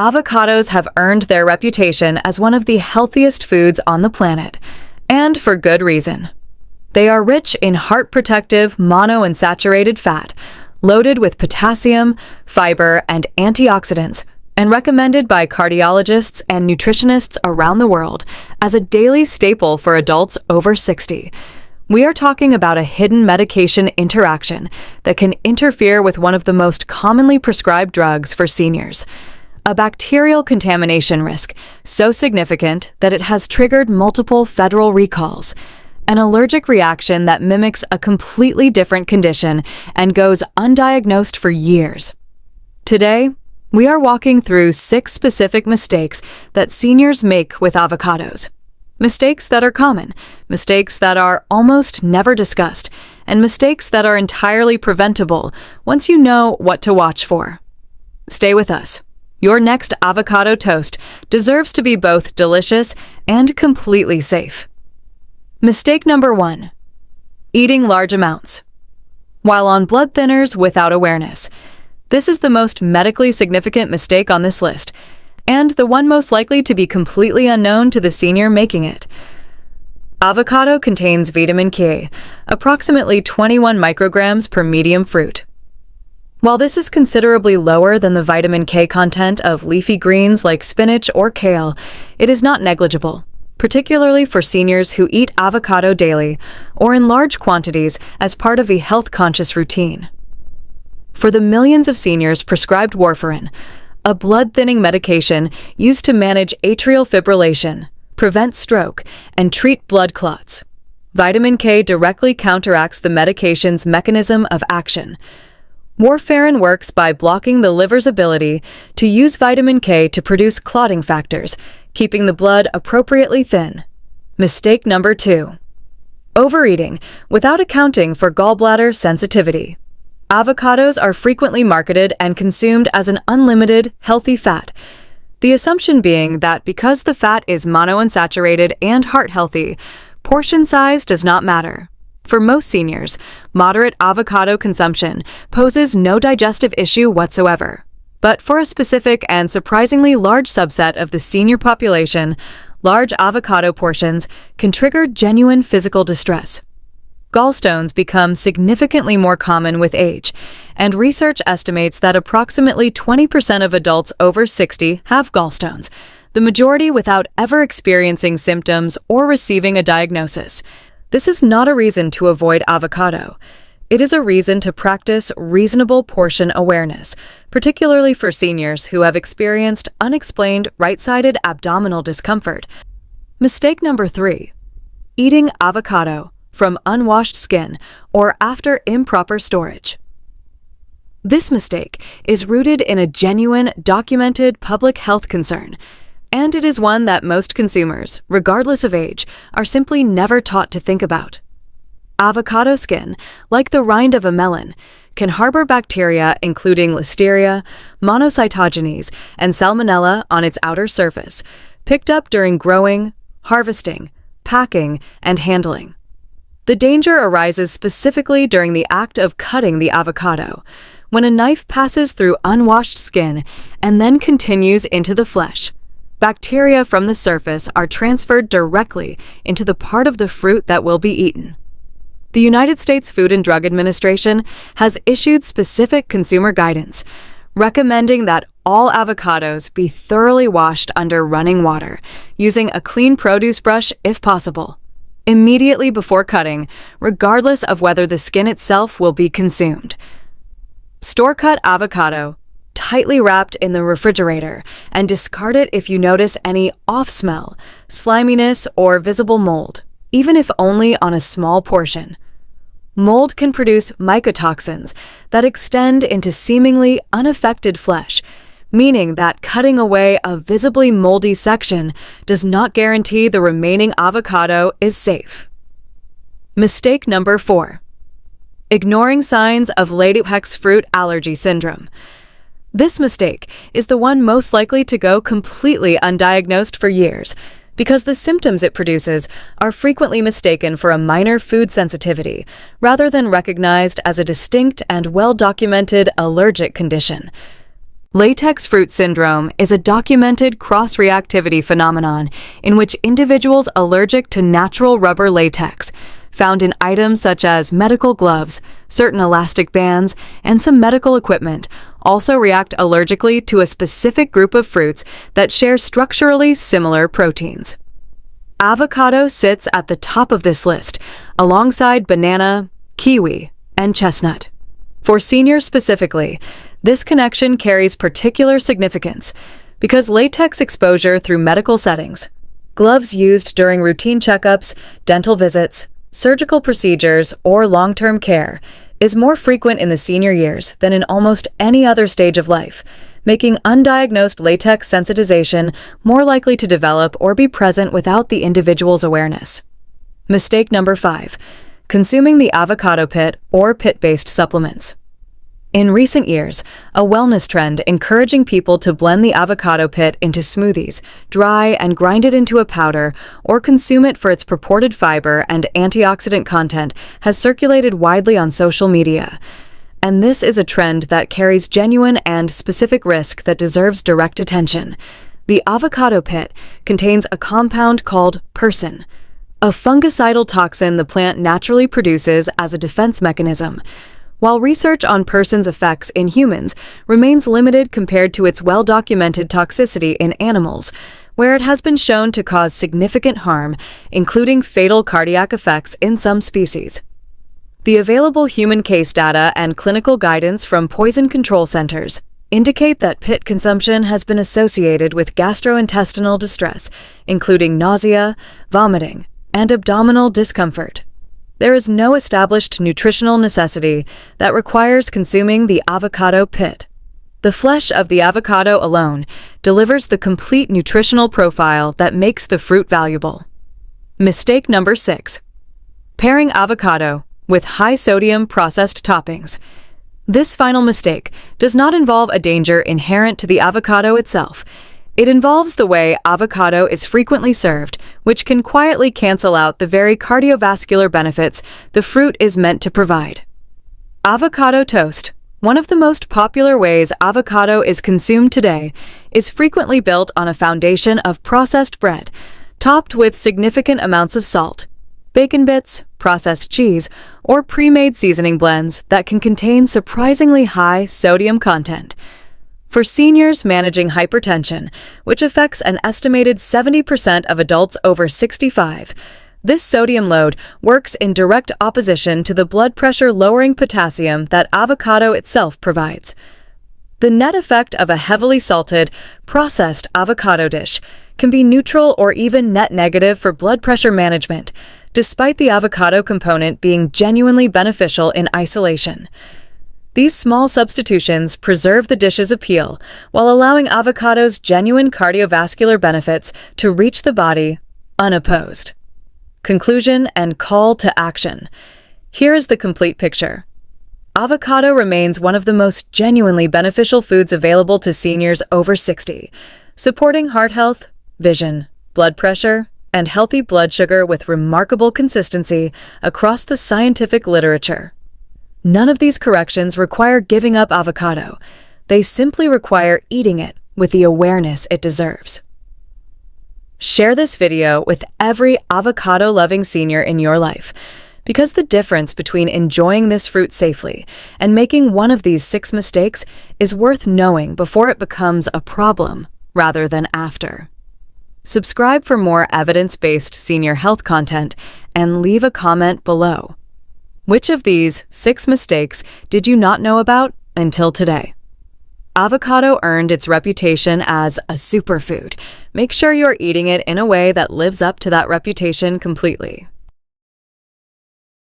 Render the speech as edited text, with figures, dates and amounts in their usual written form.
Avocados have earned their reputation as one of the healthiest foods on the planet, and for good reason. They are rich in heart-protective monounsaturated fat, loaded with potassium, fiber, and antioxidants, and recommended by cardiologists and nutritionists around the world as a daily staple for adults over 60. We are talking about a hidden medication interaction that can interfere with one of the most commonly prescribed drugs for seniors. A bacterial contamination risk so significant that it has triggered multiple federal recalls. An allergic reaction that mimics a completely different condition and goes undiagnosed for years. Today, we are walking through 6 specific mistakes that seniors make with avocados. Mistakes that are common, mistakes that are almost never discussed, and mistakes that are entirely preventable once you know what to watch for. Stay with us. Your next avocado toast deserves to be both delicious and completely safe. Mistake number 1. Eating large amounts. While on blood thinners without awareness. This is the most medically significant mistake on this list, and the one most likely to be completely unknown to the senior making it. Avocado contains vitamin K, approximately 21 micrograms per medium fruit. While this is considerably lower than the vitamin K content of leafy greens like spinach or kale, it is not negligible, particularly for seniors who eat avocado daily or in large quantities as part of a health-conscious routine. For the millions of seniors prescribed warfarin, a blood-thinning medication used to manage atrial fibrillation, prevent stroke, and treat blood clots, vitamin K directly counteracts the medication's mechanism of action. Warfarin works by blocking the liver's ability to use vitamin K to produce clotting factors, keeping the blood appropriately thin. Mistake number 2. Overeating without accounting for gallbladder sensitivity. Avocados are frequently marketed and consumed as an unlimited, healthy fat, the assumption being that because the fat is monounsaturated and heart-healthy, portion size does not matter. For most seniors, moderate avocado consumption poses no digestive issue whatsoever. But for a specific and surprisingly large subset of the senior population, large avocado portions can trigger genuine physical distress. Gallstones become significantly more common with age, and research estimates that approximately 20% of adults over 60 have gallstones, the majority without ever experiencing symptoms or receiving a diagnosis. This is not a reason to avoid avocado. It is a reason to practice reasonable portion awareness, particularly for seniors who have experienced unexplained right-sided abdominal discomfort. Mistake number 3. Eating avocado from unwashed skin or after improper storage. This mistake is rooted in a genuine, documented public health concern, and it is one that most consumers, regardless of age, are simply never taught to think about. Avocado skin, like the rind of a melon, can harbor bacteria including Listeria, monocytogenes, and Salmonella on its outer surface, picked up during growing, harvesting, packing, and handling. The danger arises specifically during the act of cutting the avocado, when a knife passes through unwashed skin and then continues into the flesh. Bacteria from the surface are transferred directly into the part of the fruit that will be eaten. The United States Food and Drug Administration has issued specific consumer guidance, recommending that all avocados be thoroughly washed under running water, using a clean produce brush if possible, immediately before cutting, regardless of whether the skin itself will be consumed. Store-cut avocado, tightly wrapped in the refrigerator, and discard it if you notice any off-smell, sliminess, or visible mold, even if only on a small portion. Mold can produce mycotoxins that extend into seemingly unaffected flesh, meaning that cutting away a visibly moldy section does not guarantee the remaining avocado is safe. Mistake number 4. Ignoring signs of latex fruit allergy syndrome. This mistake is the one most likely to go completely undiagnosed for years, because the symptoms it produces are frequently mistaken for a minor food sensitivity, rather than recognized as a distinct and well-documented allergic condition. Latex fruit syndrome is a documented cross-reactivity phenomenon in which individuals allergic to natural rubber latex, found in items such as medical gloves, certain elastic bands, and some medical equipment, also react allergically to a specific group of fruits that share structurally similar proteins. Avocado sits at the top of this list, alongside banana, kiwi, and chestnut. For seniors specifically, this connection carries particular significance because latex exposure through medical settings, gloves used during routine checkups, dental visits, surgical procedures, or long-term care, is more frequent in the senior years than in almost any other stage of life, making undiagnosed latex sensitization more likely to develop or be present without the individual's awareness. Mistake number 5. Consuming the avocado pit or pit-based supplements. In recent years, a wellness trend encouraging people to blend the avocado pit into smoothies, dry and grind it into a powder, or consume it for its purported fiber and antioxidant content has circulated widely on social media. And this is a trend that carries genuine and specific risk that deserves direct attention. The avocado pit contains a compound called persin, a fungicidal toxin the plant naturally produces as a defense mechanism. While research on persin's effects in humans remains limited compared to its well-documented toxicity in animals, where it has been shown to cause significant harm, including fatal cardiac effects in some species. The available human case data and clinical guidance from poison control centers indicate that pit consumption has been associated with gastrointestinal distress, including nausea, vomiting, and abdominal discomfort. There is no established nutritional necessity that requires consuming the avocado pit. The flesh of the avocado alone delivers the complete nutritional profile that makes the fruit valuable. Mistake number 6. Pairing avocado with high-sodium processed toppings. This final mistake does not involve a danger inherent to the avocado itself. It involves the way avocado is frequently served, which can quietly cancel out the very cardiovascular benefits the fruit is meant to provide. Avocado toast, one of the most popular ways avocado is consumed today, is frequently built on a foundation of processed bread, topped with significant amounts of salt, bacon bits, processed cheese, or pre-made seasoning blends that can contain surprisingly high sodium content. For seniors managing hypertension, which affects an estimated 70% of adults over 65, this sodium load works in direct opposition to the blood pressure-lowering potassium that avocado itself provides. The net effect of a heavily salted, processed avocado dish can be neutral or even net negative for blood pressure management, despite the avocado component being genuinely beneficial in isolation. These small substitutions preserve the dish's appeal while allowing avocado's genuine cardiovascular benefits to reach the body unopposed. Conclusion and call to action. Here is the complete picture. Avocado remains one of the most genuinely beneficial foods available to seniors over 60, supporting heart health, vision, blood pressure, and healthy blood sugar with remarkable consistency across the scientific literature. None of these corrections require giving up avocado. They simply require eating it with the awareness it deserves. Share this video with every avocado-loving senior in your life, because the difference between enjoying this fruit safely and making one of these 6 mistakes is worth knowing before it becomes a problem rather than after. Subscribe for more evidence-based senior health content and leave a comment below. Which of these 6 mistakes did you not know about until today? Avocado earned its reputation as a superfood. Make sure you're eating it in a way that lives up to that reputation completely.